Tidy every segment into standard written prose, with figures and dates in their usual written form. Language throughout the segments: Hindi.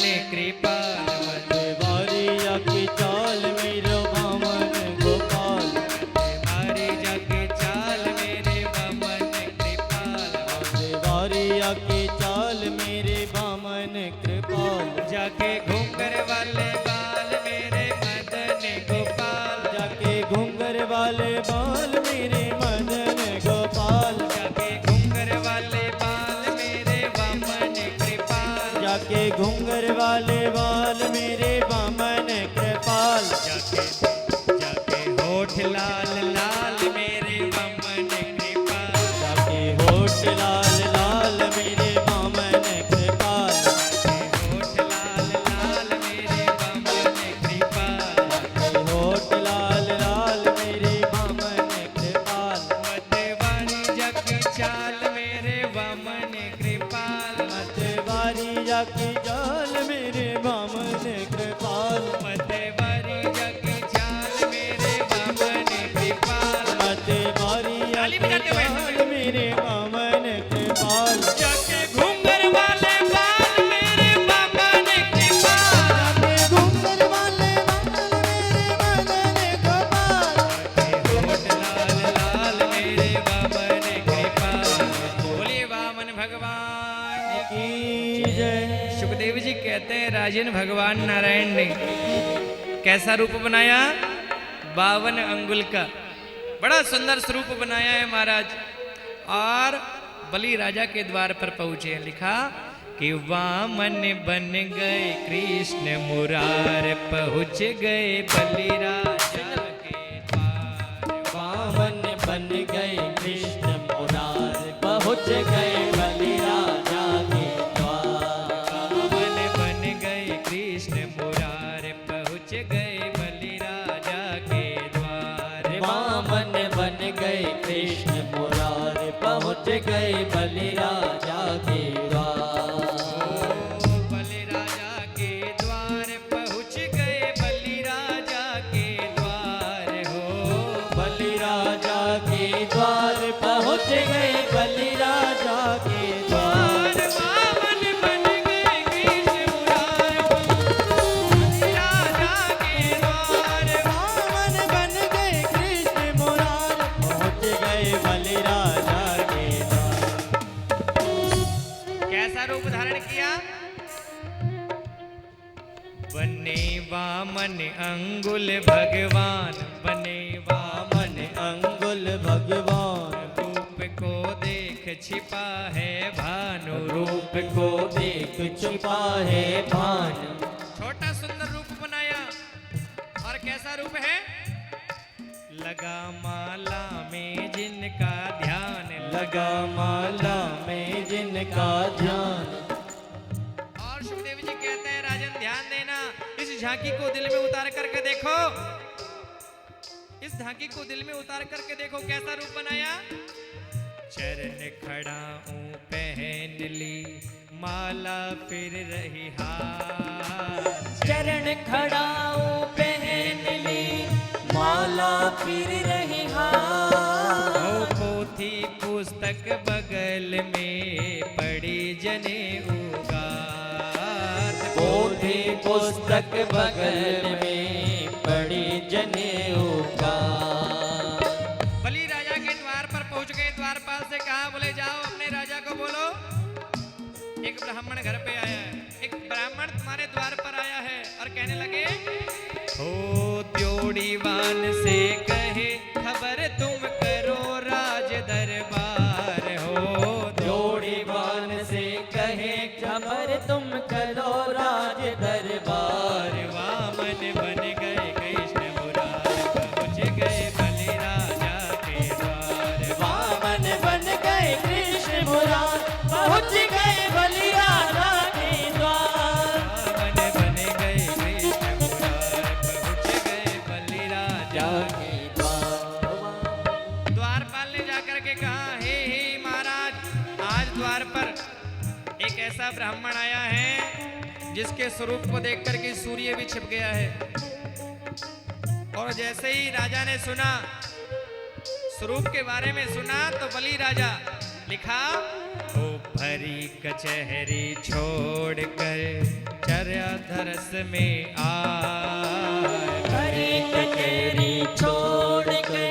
वामन कृपाल मतवारी जाके चाल मेरे वामन गोपाल मारे जाके चाल मेरे वामन कृपाल मतवारी जाके चाल मेरे वामन कृपाल जाके घूंगर वाले बाल मेरे मदन गोपाल जाके घूंगर वाले बाल मेरे मदन गोपाल जाके घूंगर वाले बाल मेरे वामन कृपाल जाके घूंगर वाले बाल मेरे वामन कृपाल जाके जाके होठ लाल लाल मेरे वामन कृपाल जाके होठ लाल लाल मेरे वामन कृपाल होठ लाल लाल मेरे वामन कृपाल होठ लाल लाल मेरे वामन कृपाल मतवारी जग चाल मेरे वामन कृपाल मतवारी जाके चाल मेरे वामन कृपाल मतवारी जग चाल मेरे वामन कृपाल मतवारी ताली जाके बजाते हुए। चाल मेरे वामन कृपाल जाके घूंगर वाले बाल मेरे वामन कृपाल जाके घूंगर वाले बाल मेरे मदन गोपाल होठ लाल लाल मेरे वामन कृपाल बोलिए वामन भगवान की जय। सुखदेव जी कहते हैं राजन भगवान नारायण ने कैसा रूप बनाया 52 अंगुल का बड़ा सुंदर स्वरूप बनाया है महाराज और बलि राजा के द्वार पर पहुंचे लिखा कि वामन बन गए कृष्ण मुरार पहुंच गए बलि राजा के द्वार वामन बन गए कृष्ण मुरार पहुँच गए बलि राजा के द्वार वामन बन गए कृष्ण मुरार पहुंच गए बलि राजा के द्वार वामन बन गए कृष्ण मुरार पहुँच गए बलि राजा के द्वार बलि राजा के द्वार पहुंच गए बलि राजा के द्वार हो बलि राजा के द्वार पहुँच गए बलि राजा के द्वार वामन बन गए कृष्ण मुरार बलि राजा के द्वार वामन बन गए कृष्ण मुरार पहुँच गए बलि राजा के द्वार कैसा रूप धारण किया बने वामन अंगुल भगवान बने वामन वामन अंगुल भगवान रूप को देख छिपा है भानु रूप को देख छुपा है भान छोटा सुंदर रूप बनाया और कैसा रूप है लगा माला में जिनका ध्यान लगा माला में जिनका ध्यान और सुखदेव जी कहते हैं राजन ध्यान देना इस झांकी को दिल में उतार करके देखो इस झांकी को दिल में उतार करके देखो कैसा रूप बनाया चरण खड़ाऊं पहन ली माला फिर रही हाथ चरण खड़ाऊं पहन ली माला फिर रही हाथ ओ पोथी पुस्तक बगल में पड़ी जने उगात पोथी पुस्तक बगल में पड़ी जनेऊ का बलि राजा के द्वार पर पहुंच गए द्वारपाल से कहा बोले जाओ अपने राजा को बोलो एक ब्राह्मण घर पे आया है एक ब्राह्मण तुम्हारे द्वार पर आया है और कहने लगे हो त्योड़ीवान से कहे खबर तुम करो राज दरबार हो जोड़ीवान से कहे खबर तुम करो राज दरबार वामन बन गए कृष्ण मुरार पहुंच गए बलि राजा के द्वार वामन बन गए कृष्ण मुरार पहुँच गए बलि राजा के द्वार वामन बन गए कृष्ण मुरार पहुंच गए बलि राजा के द्वार द्वारपाल ने जाकर के कहा हे महाराज आज द्वार पर एक ऐसा ब्राह्मण आया है जिसके स्वरूप को देख करके सूर्य भी छिप गया है और जैसे ही राजा ने सुना स्वरूप के बारे में सुना तो बलि राजा लिखा ओ भरी कचहरी छोड़ कर चर्या धरस में आए। हरी कचेरी छोड़ के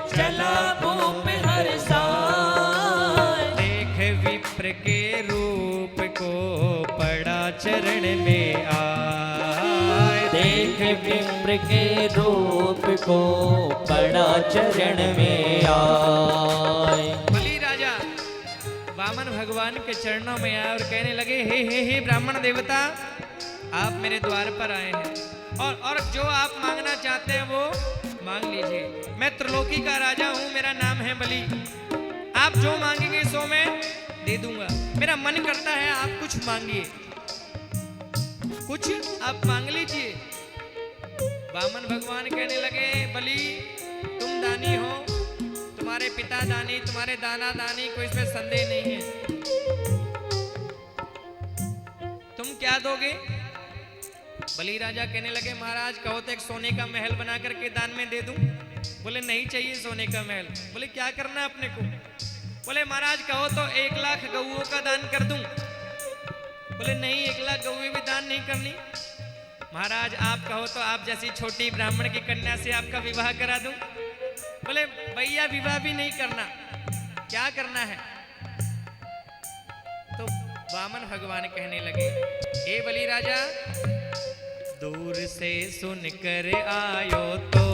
चला भूप हर साय। देख विप्र के रूप को पड़ा चरण में आए। देख विप्र के रूप को पड़ा चरण में आए। बलि राजा वामन भगवान के चरणों में आए और कहने लगे, हे ब्राह्मण देवता, आप मेरे द्वार पर आए हैं और जो आप मांगना चाहते हैं वो मांग लीजिए। मैं त्रिलोकी का राजा हूं, मेरा नाम है बलि। आप जो मांगेंगे सो मैं दे दूंगा। मेरा मन करता है आप कुछ मांगिए, कुछ आप मांग लीजिए। वामन भगवान कहने लगे, बलि तुम दानी हो, तुम्हारे पिता दानी, तुम्हारे दाना दानी, कोई इसमें संदेह नहीं है। तुम क्या दोगे? बलि राजा कहने लगे, महाराज कहो तो एक सोने का महल बना करके दान में दे दूं। बोले नहीं चाहिए सोने का महल। बोले क्या करना है अपने को? बोले महाराज कहो तो 1 लाख गऊओं का दान कर दूं। बोले नहीं, 1 लाख गऊएं भी दान नहीं करनी। महाराज आप कहो तो आप जैसी छोटी ब्राह्मण की कन्या से आपका विवाह करा दूं। बोले भैया विवाह भी नहीं करना, क्या करना है? तो वामन भगवान कहने लगे, हे बलि राजा, दूर से सुन कर आयो तो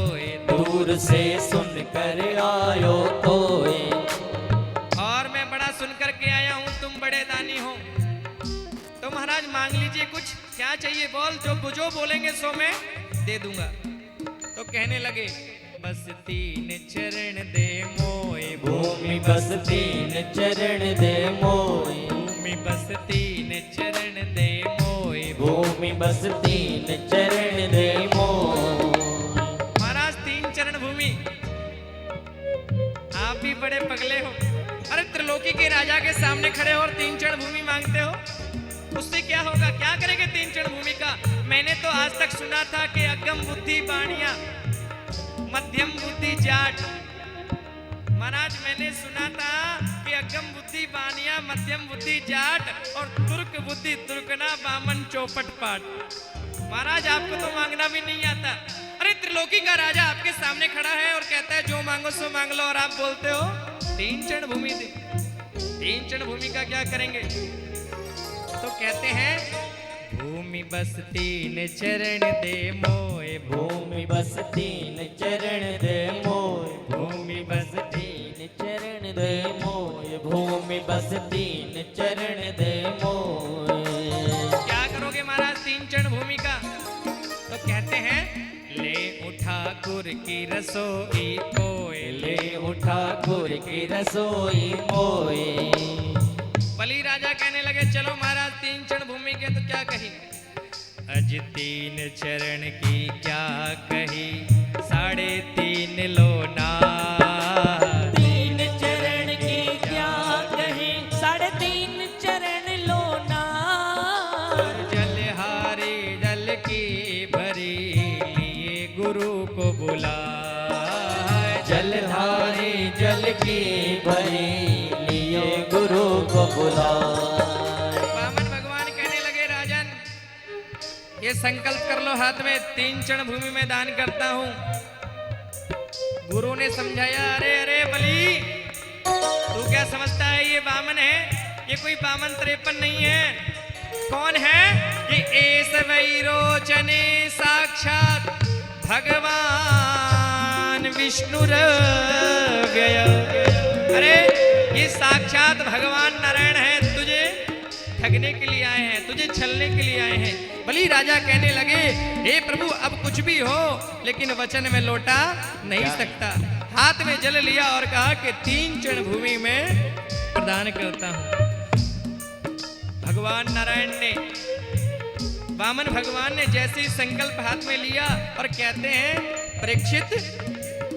दूर से सुन कर आयो तो और मैं बड़ा सुन कर के आया हूं, तुम बड़े दानी हो। तो महाराज मांग लीजिए कुछ, क्या चाहिए बोल, जो बोलेंगे सो मैं दे दूंगा। तो कहने लगे, बस 3 चरण दे मोए भूमि, बस 3 चरण दे मोए भूमि, बस 3 चरण दे मोए भूमि, बस 3 चरण दे मोए। महाराज 3 चरण भूमि, आप भी बड़े पगले हो। अरे त्रिलोकी के राजा के सामने खड़े हो और 3 चरण भूमि मांगते हो, उससे क्या होगा? क्या करेंगे 3 चरण भूमि का? मैंने तो आज तक सुना था कि अगम बुद्धि बाणिया, मध्यम बुद्धि जाट। महाराज मैंने सुना था कि अगम बुद्धि बानिया, मध्यम बुद्धि जाट और तुर्क बुद्धि तुर्कना, बामन चौपट पाट। महाराज आपको तो मांगना भी नहीं आता। अरे त्रिलोकी का राजा आपके सामने खड़ा है और कहता है जो मांगो सो मांग लो, और आप बोलते हो 3 चरण भूमि दे। 3 चरण भूमि का क्या करेंगे? तो कहते हैं, भूमि बस 3 चरण दे मोए भूमि, बस 3 चरण दे मोए भूमि, बस 3 चरण दे मोए भूमि, बस 3 चरण दे मोए। क्या करोगे महाराज 3 चरण भूमि का? तो कहते हैं, ले उठा कुर की रसोई मोए ले उठा कुर की रसोई मोए। बलि राजा कहने लगे, चलो महाराज 3 चरण भूमि के तो क्या कही? अज 3 चरण की क्या कही, 3.5 लो ना। 3 चरण की क्या कही, 3.5 चरण लो ना। जलहारी जल की भरी लिए गुरु को बुला। जलधारी जल की भरी लिए गुरु को बुला। वामन भगवान कहने लगे, राजन ये संकल्प कर लो हाथ में, 3 चरण भूमि में दान करता हूं। गुरु ने समझाया, अरे बलि तू क्या समझता है ये वामन है? ये कोई वामन 53 नहीं है। कौन है ये? एस वैरोचने साक्षात भगवान विष्णु व्यय। अरे ये साक्षात भगवान नारायण है, तुझे ठगने के लिए आए हैं, तुझे छलने के लिए आए हैं। बलि राजा कहने लगे, हे प्रभु अब कुछ भी हो लेकिन वचन में लौटा नहीं सकता। हाथ में जल लिया और कहा कि 3 चरण भूमि में प्रदान करता हूं। भगवान नारायण ने, वामन भगवान ने जैसे ही संकल्प हाथ में लिया और कहते हैं, परीक्षित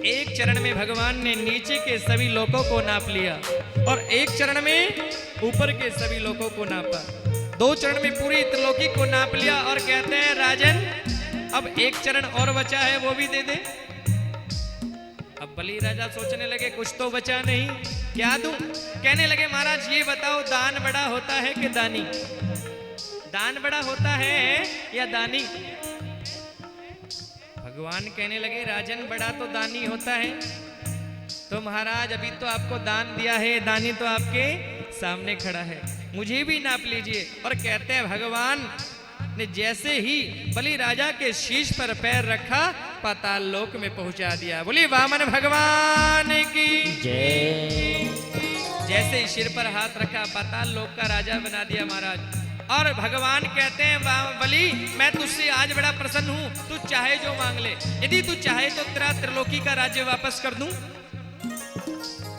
1 चरण में भगवान ने नीचे के सभी लोकों को नाप लिया और 1 चरण में ऊपर के सभी लोकों को नापा। 2 चरण में पूरी त्रिलोकी को नाप लिया और कहते हैं, राजन अब 1 चरण और बचा है, वो भी दे दे। अब बलि राजा सोचने लगे, कुछ तो बचा नहीं, क्या दूं? कहने लगे, महाराज ये बताओ दान बड़ा होता है कि दानी? दान बड़ा होता है या दानी? भगवान कहने लगे राजन बड़ा तो दानी होता है। तो महाराज अभी तो आपको दान दिया है, दानी तो आपके सामने खड़ा है, मुझे भी नाप लीजिए। और कहते हैं भगवान ने जैसे ही बलि राजा के शीश पर पैर रखा, पाताल लोक में पहुंचा दिया। बोलिए वामन भगवान की जय। जैसे ही सिर पर हाथ रखा, पाताल लोक का राजा बना दिया महाराज। और भगवान कहते हैं बलि मैं तुझसे आज बड़ा प्रसन्न हूं, तू चाहे जो मांग ले, यदि तू चाहे तो तेरा त्रिलोकी का राज्य वापस कर दूं।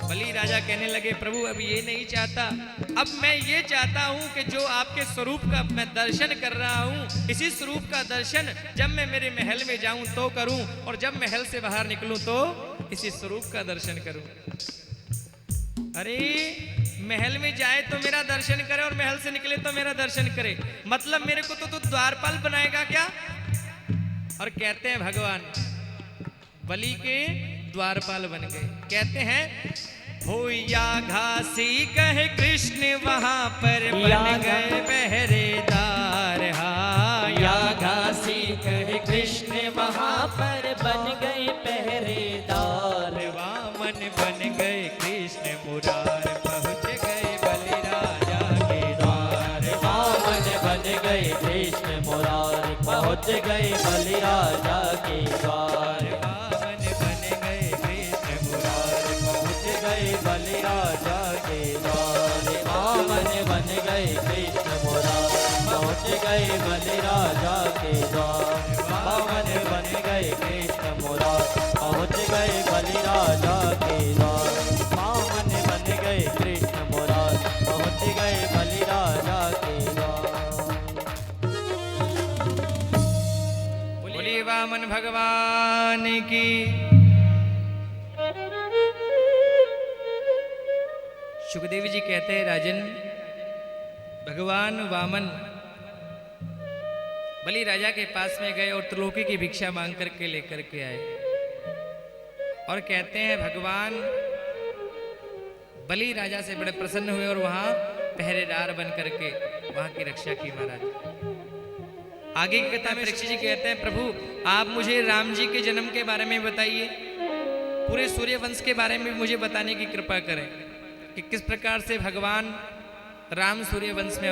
बलि राजा कहने लगे प्रभु अब ये नहीं चाहता, अब मैं ये चाहता हूं कि जो आपके स्वरूप का मैं दर्शन कर रहा हूं, इसी स्वरूप का दर्शन जब मैं मेरे महल में जाऊं तो करूं, और जब महल से बाहर निकलूं तो इसी स्वरूप का दर्शन करूं। अरे महल में जाए तो मेरा दर्शन करे और महल से निकले तो मेरा दर्शन करे, मतलब मेरे को तो द्वारपाल बनाएगा क्या? और कहते हैं भगवान बलि के द्वारपाल बन गए। कहते हैं हो या घासी कहे कृष्ण वहां पर बन गए पहरेदार। हाँ या घासी कहे कृष्ण वहां पर बन गए पहरेदार। वामन बन गए कृष्ण मुरार, पहुंच गए बलि राजा के द्वार। वामन बन गए कृष्ण मुरार, पहुंच गए बलि राजा के द्वार। वामन बन गए कृष्ण मुरार, पहुंच गए बलि राजा के द्वार। वामन बन गए कृष्ण मुरार, पहुंच गए बलि राजा के द्वार। वामन बन गए कृष्ण मुरार, पहुंच गए बलि राजा के द्वार। वामन बन गए कृष्ण मुरार, पहुंच गए बलि राजा के द्वार। बोलिए वामन भगवान की। सुखदेव जी कहते हैं राजन भगवान वामन बलि राजा के पास में गए और त्रिलोकी की भिक्षा मांग करके लेकर के आए, और कहते हैं भगवान बलि राजा से बड़े प्रसन्न हुए और वहां पहरेदार बन करके वहां की रक्षा की महाराज। आगे की कथा में ऋषि जी कहते हैं प्रभु आप मुझे राम जी के जन्म के बारे में बताइए, पूरे सूर्य वंश के बारे में मुझे बताने की कृपा करें कि किस प्रकार से भगवान राम सूर्य वंश में